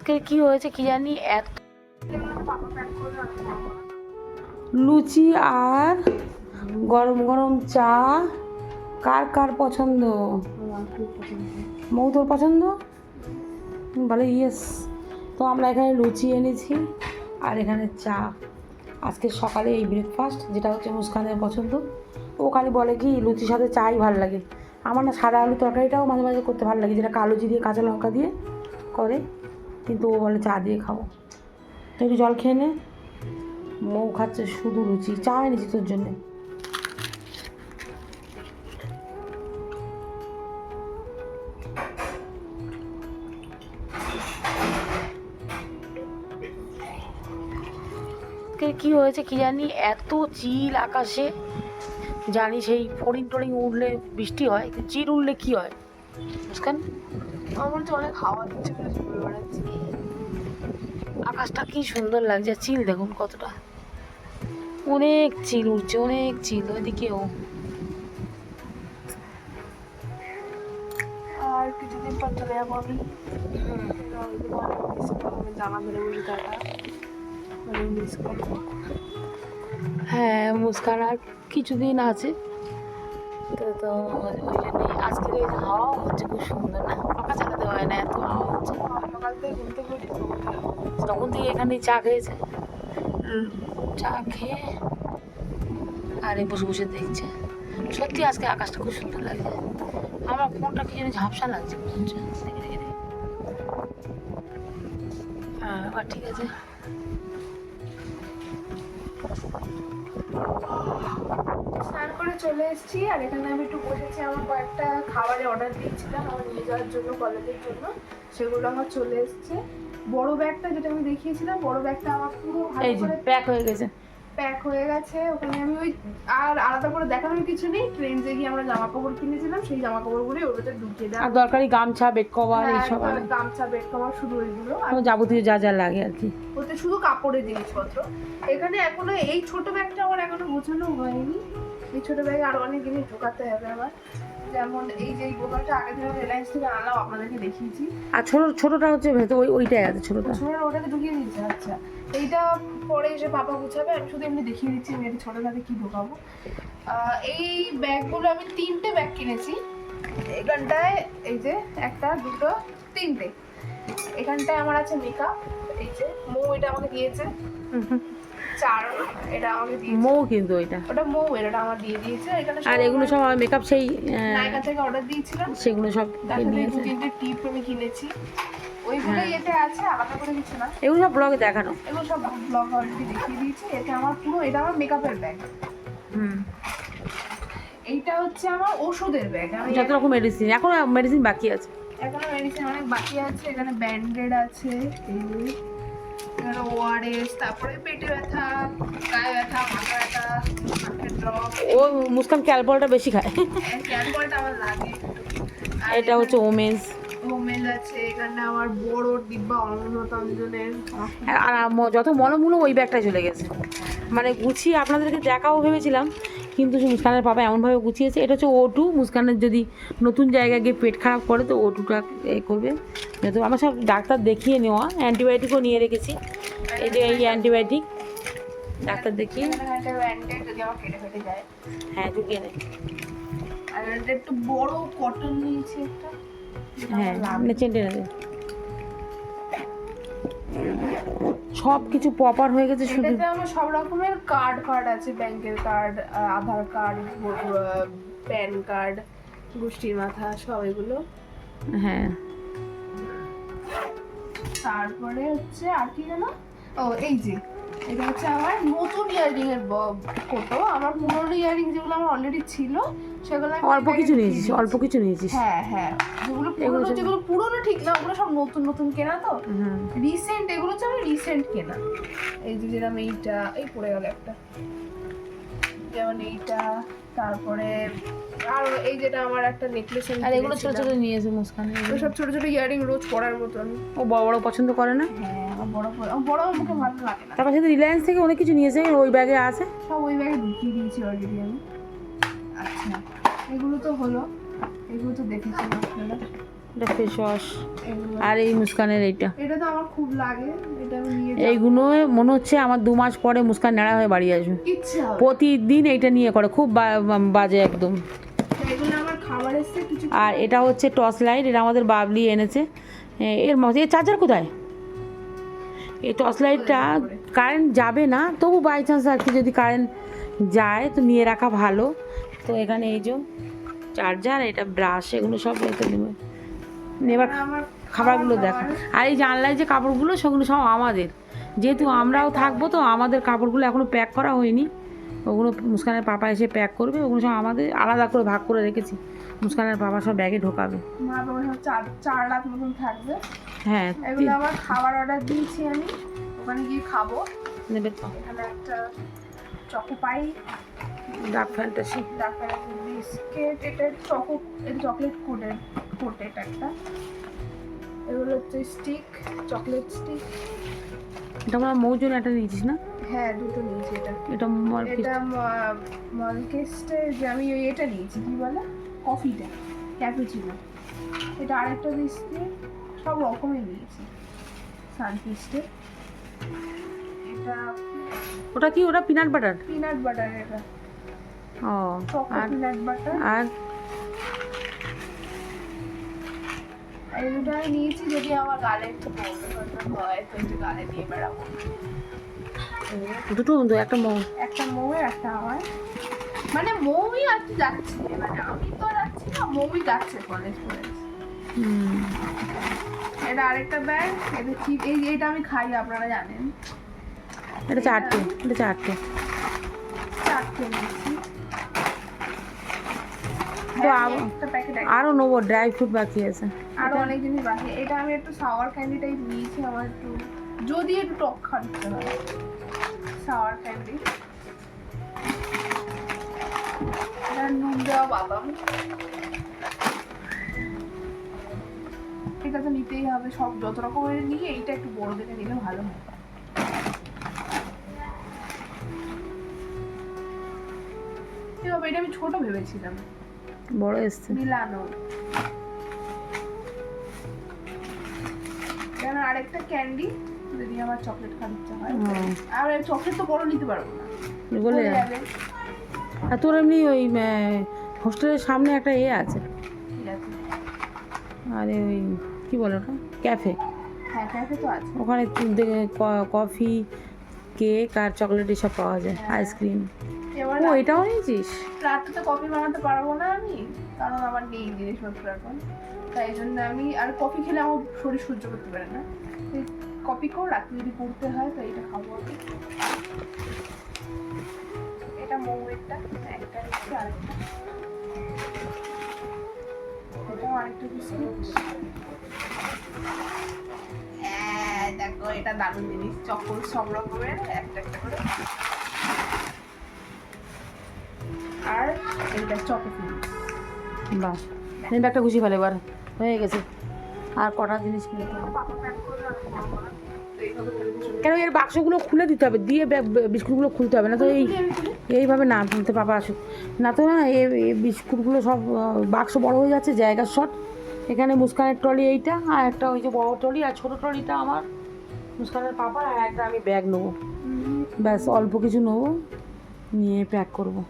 কি হয়েছে কি জানি, এত লুচি আর গরম গরম চা। কার কার পছন্দ? মৌ তোর পছন্দ? বলে ইয়েস। তো আমরা এখানে লুচি এনেছি আর এখানে চা। আজকে সকালে এই ব্রেকফাস্ট, যেটা হচ্ছে মুস্কানের পছন্দ। ও খালি বলে কি লুচির সাথে চাই ভালো লাগে। আমার না সাদা আলু তরকারিটাও মাঝে মাঝে করতে ভালো লাগে, যেটা কালো জিরে কাঁচা লঙ্কা দিয়ে করে, কিন্তু ও বলে চা দিয়ে খাবো। তো একটু জল খেয়ে নে। মৌ খাচ্ছে শুধু লুচি, চা এনেছি তোর জন্যে। কি হয়েছে কি জানি, এত চিল আকাশে। জানি সেই ফড়িং টড়িং উঠলে বৃষ্টি হয়, চিল উঠলে কি হয় মুস্কান? আমার তো অনেক হাওয়া দিচ্ছে, ঘুরে বেড়াচ্ছি। আকাশটা কি সুন্দর লাগছে, চিল দেখুন কতটা, অনেক চিল উঠছে, অনেক চিল ওইদিকেও। আর কিছুদিন পর চলে যাবো আমি। জামা ধরে বসে থাকা মিস করবো। হ্যাঁ, মুস্কান আর কিছুদিন আছে তো ওই জন্যই আজকের এই হাওয়া হচ্ছে খুব সুন্দর, না পাখা চালাতে হয় না, এত হাওয়া হচ্ছে। সকাল থেকে ঘুরতে ঘুরতে তখন থেকে এখানে চা খেয়েছে, চা খেয়ে আর এই বসে বসে দেখছে। সত্যি আজকে আকাশটা খুব সুন্দর লাগছে। আমার ফোনটা কি জানি ঝাপসা লাগছে মনে হচ্ছে। দেখে দেখে দেখে। হ্যাঁ এবার ঠিক আছে। স্নান করে চলে এসেছি আর এখানে আমি একটু বসেছি। আমার কয়েকটা খাবারের অর্ডার দিয়েছিলাম আমার নিয়ে যাওয়ার জন্য, কলেজের জন্য। সেগুলো আমার চলে এসেছে। বড় ব্যাগটা যেটা আমি দেখিয়েছিলাম, বড় ব্যাগটা আমার পুরো ভালো করে প্যাক হয়ে গেছে। প্যাক হয়ে গেছে। ওখানে আমি ওই আর আলাদা করে দেখানোর কিছু নেই। ট্রেনে গিয়ে আমরা জামা কাপড় কিনেছিলাম, সেই জামা কাপড়গুলো ওর ভেতরে ঢুকিয়ে দেওয়া। আর দরকারি গামছা, বেড কভার এইসব, গামছা, বেড কভার, শুধু ওইগুলো আর যাবতীয় যা যা লাগে আর কি। ওতে শুধু কাপড়ের জিনিসপত্র। এখানে এখনো এই ছোট ব্যাগটা আমার এখনো গোছানো হয়নি। এই ছোট ব্যাগে আরো অনেক জিনিস ঢোকাতে হবে আমার। যেমন এই যে বোতলটা আগে থেকে রিলায়েন্স থেকে আনলাম, আপনাদেরকে দেখিয়েছি। আর ছোটটা হচ্ছে ভেতর ওইটাই আছে ছোটটা। ছোটটা ওটাকে ঢুকিয়ে দিচ্ছে। আচ্ছা, এইটা পরে এসে পাপা গুছাবে। আমি শুধু এমনি দেখিয়ে দিচ্ছি আমি এটা ছোটটাতে কি ঢোকাবো। এই ব্যাগগুলো আমি 3টে ব্যাগ কিনেছি। এখানটায় এই যে 1, 2, 3টে। এখানটায় আমার আছে মেকআপ, এই যে মৌ এটা আমাকে দিয়েছে। চারণ এটা আমাকে দিয়েছে। মৌ কিন্তু ওটা মৌ এটা আমার দিয়ে দিয়েছে। এখানে আর এগুলো সব আমার মেকআপ সেই নায়িকা থেকে অর্ডার দিয়েছিলাম, সেগুলো সব নিয়েছে। 2-3টে টিপ আমি কিনেছি, ওইগুলো এতে আছে, আলাদা করে কিছু না। এগুলো সব ব্লগে দেখানো, এগুলো সব ব্লগ অলরেডি দেখিয়ে দিয়েছি। এটা আমার পুরো, এটা আমার মেকআপের ব্যাগ। এইটা হচ্ছে আমার ওষুধের ব্যাগ। আমি যত রকম মেডিসিন, এখন মেডিসিন বাকি আছে, এখনো মেডিসিন অনেক বাকি আছে। এখানে ব্যান্ডেড আছে, এখানে ওআরএস, তারপরে পেটে ব্যথা, গায়ে ব্যথা, মাথা ব্যথা, নাকের ড্রপ। ও মুস্কান ক্যালপলটা বেশি খায়। ক্যালপলটা আমার লাগে। এটা হচ্ছে ওমেন্স আছে। এখানে আমার বড় ডিব্বা অমৃতঞ্জনের। আর যত মলমগুলো ওই ব্যাগটায় চলে গেছে। মানে গুছিয়ে আপনাদেরকে দেখাও ভেবেছিলাম, কিন্তু মুস্কানের বাবা এমনভাবে গুছিয়েছে। এটা হচ্ছে O2। মুস্কানের যদি নতুন জায়গায় গিয়ে পেট খারাপ করে তো O2টা করবে। যেহেতু আমার সব ডাক্তার দেখিয়ে নেওয়া, অ্যান্টিবায়োটিকও নিয়ে রেখেছি। এই যে এই অ্যান্টিবায়োটিক ডাক্তার দেখিয়ে, হ্যাঁ ঢুকিয়ে নেয়। আর একটু বড় কটন নিয়েছি একটা, হ্যাঁ চেন টেনে দেয়। সব কিছু প্রপার হয়ে গেছে। শুধু এটাতে আমার সব রকমের কার্ড আছে, ব্যাংকের কার্ড, আধার কার্ড, প্যান কার্ড, গোষ্ঠীর মাথা, সব এগুলো। হ্যাঁ তারপরে হচ্ছে আর কি জানো, ও এই যে এটা হচ্ছে আমার নতুন ইয়ারিং এর ফটো। আমার পুরনো ইয়ারিং যেগুলো আমার অলরেডি ছিল সেগুলো অল্প কিছু নিয়েছিস। হ্যাঁ যেগুলো পুরনো ঠিক না, ওগুলো সব নতুন নতুন কেনা তো, রিসেন্ট। এগুলো হচ্ছে আমার রিসেন্ট কেনা। এই যে যেরকম এইটা, এই পড়ে গেল একটা, যেমন এইটা। তারপরে আর এই যেটা আমার একটা নেকলেস, আর এগুলো ছোট ছোট নিয়েছে মুস্কান। এগুলো সব ছোট ছোট ইয়ারিং, রোজ পরার মতন। ও বড় বড় পছন্দ করে না। হ্যাঁ আমার বড় আমাকে ভালো লাগে না। তারপর সাথে রিলায়েন্স থেকে অনেক কিছু নিয়েছে, ওই ব্যাগে আছে সব ওই ব্যাগে ঢুকিয়ে দিয়েছি অলরেডি আমি। আচ্ছা এগুলো তো হলো, এগুলো তো দেখেছেন আপনারা। এটা ফেস ওয়াশ, এগুলো আর এই মুস্কানের এইটা, এটা তো আমার খুব লাগে, এটা আমি নিয়ে এইগুলো মনে হচ্ছে আমার 2 মাস পরে মুস্কান নেড়া হয়ে বাড়ি আসবে। ইচ্ছে হবে। প্রতিদিন এইটা নিয়ে করে, খুব বাজে একদম। এগুলো আমার খাবার এসছে কিছু। আর এটা হচ্ছে টর্চ লাইট, এটা আমাদের বাবলি এনেছে। এর মধ্যে চার্জার কোথায়? এই টর্চ লাইটটা কারেন্ট যাবে না, তবু বাই চান্স আর কি যদি কারেন্ট যায় তো নিয়ে রাখা ভালো। তো এখানে এই যে চার্জার, এটা ব্রাশ, এগুলো সব রেখে দেবে। এবার আমার খাবারগুলো দেখা, আর এই জানলায় যে কাপড়গুলো সেগুলো সব আমাদের, যেহেতু আমরাও থাকবো তো আমাদের কাপড়গুলো এখনও প্যাক করা হয়নি, ওগুলো মুস্কানের পাপা এসে প্যাক করবে, ওগুলো সব আমাদের আলাদা করে ভাগ করে রেখেছি, মুস্কানের পাপা সব ব্যাগে ঢোকাবে। মা বাবা সব 4 রাত মতন থাকবে। হ্যাঁ, এগুলো আমার খাবার অর্ডার দিয়েছি, আমি ওখানে গিয়ে খাবো। নেবে তো এখানে একটা চকো পাই, ডার্ক ফ্যান্টাসি, তারপরে বিস্কিট, এটা চকলেট কোট এটা একটা। এগুলো হচ্ছে স্টিক, চকলেট স্টিক। এটা আমরা মৌজন একটা নিয়েছিস না? হ্যাঁ, দুটো নিয়েছি। এটা এটা মলকেস্টের, যে আমি ওই এটা নিয়েছি, কি বলে, কফিটা, ক্যাপুচিনো। এটা আরেকটা বিস্কিট, সব রকমের নিয়েছি। সানফিস্টের এটা ওটা কি? ওটা পিনাট বাটার। পিনাট বাটার, এটা ও, চকো আর পিনাট বাটার। আর এই দুটো আমি নিয়েছি, যদি আমার গালে একটু প্রবলেম হয় তো একটু গালে দিয়ে বেড়াবো। দুটো বন্ধু, একটা মৌ। একটা মৌয়ের, একটা আমার, মানে মৌই আর কি যাচ্ছে, মানে আমি তো যাচ্ছি না, মৌই যাচ্ছে কলেজ। এটা আরেকটা ব্যাগ, এটা ঠিক এইটা আমি খাই, আপনারা জানেন। এটা চারটে, এটা চারটে। নিয়েছি। তো একটা প্যাকেট, আরও নেবো, ড্রাই ফ্রুট বাকি আছে। আরো অনেক জিনিস বাকি। এটা আমি একটু সাওয়ার ক্যান্ডি টাইপ নিয়েছি, আমার একটু যদি একটু টক খাচ্ছে হয়, সাওয়ার ক্যান্ডি। এটা নুন দেওয়া বাদাম, এটা তো নিতেই হবে, সব যত রকমের নিয়ে এইটা একটু বড় দেখে নিলে ভালো হয়। এটা আমি ছোট ভেবেছিলাম, বড় এসছে। মিলানো। কেন আরেকটা ক্যান্ডি, যদি আমার চকলেট খাওয়ার ইচ্ছা হয়। আর চকলেট তো বড় নিতে পারবো না, বলে যাবে। আর তোর এমনি ওই হোস্টেলের সামনে একটা আছে, ঠিক আছে। আরে ওই কি বলে ওটা, ক্যাফে। হ্যাঁ, ক্যাফে তো আছে। ওখানে কফি, কেক আর চকলেট এসব পাওয়া যায়, আইসক্রিম। এবার ও, এটাও নিয়েছিস? রাতে তো কফি বানাতে পারবো না আমি, কারণ আমার নেই জিনিসপত্র এখন। তাই জন্য আমি, আর কফি খেলে আমার শরীর সহ্য করতে পারে না। কফি করে রাতে যদি পড়তে হয় তো এটা খাবো আমি। এটা মৌয়েরটা, একটা নিচ্ছি, আরেকটা এটাও আরেকটা বিস্কিট। দেখো, এটা দারুণ জিনিস, চকোল সব রকমের একটা একটা করে। আর এইটা চকোফিল। বাহ, ব্যাগটা গুছিয়ে ফেলে, এবার হয়ে গেছে। আর কটা জিনিস কিনতে হবে। কেন এর বাক্সগুলো খুলে দিতে হবে, দিয়ে বিস্কুটগুলো খুলতে হবে, না তো এইভাবে না খুলতে, পাপা আসুক না তো। না, এই বিস্কুটগুলো সব বাক্স বড় হয়ে যাচ্ছে, জায়গার শর্ট। এখানে মুস্কানের ট্রলি এইটা, আর একটা ওই যে বড় ট্রলি, আর ছোটো ট্রলিটা আমার মুস্কানের পাপার, আর একটা আমি ব্যাগ নেবো। ব্যাস অল্প কিছু নেবো, নিয়ে প্যাক করবো।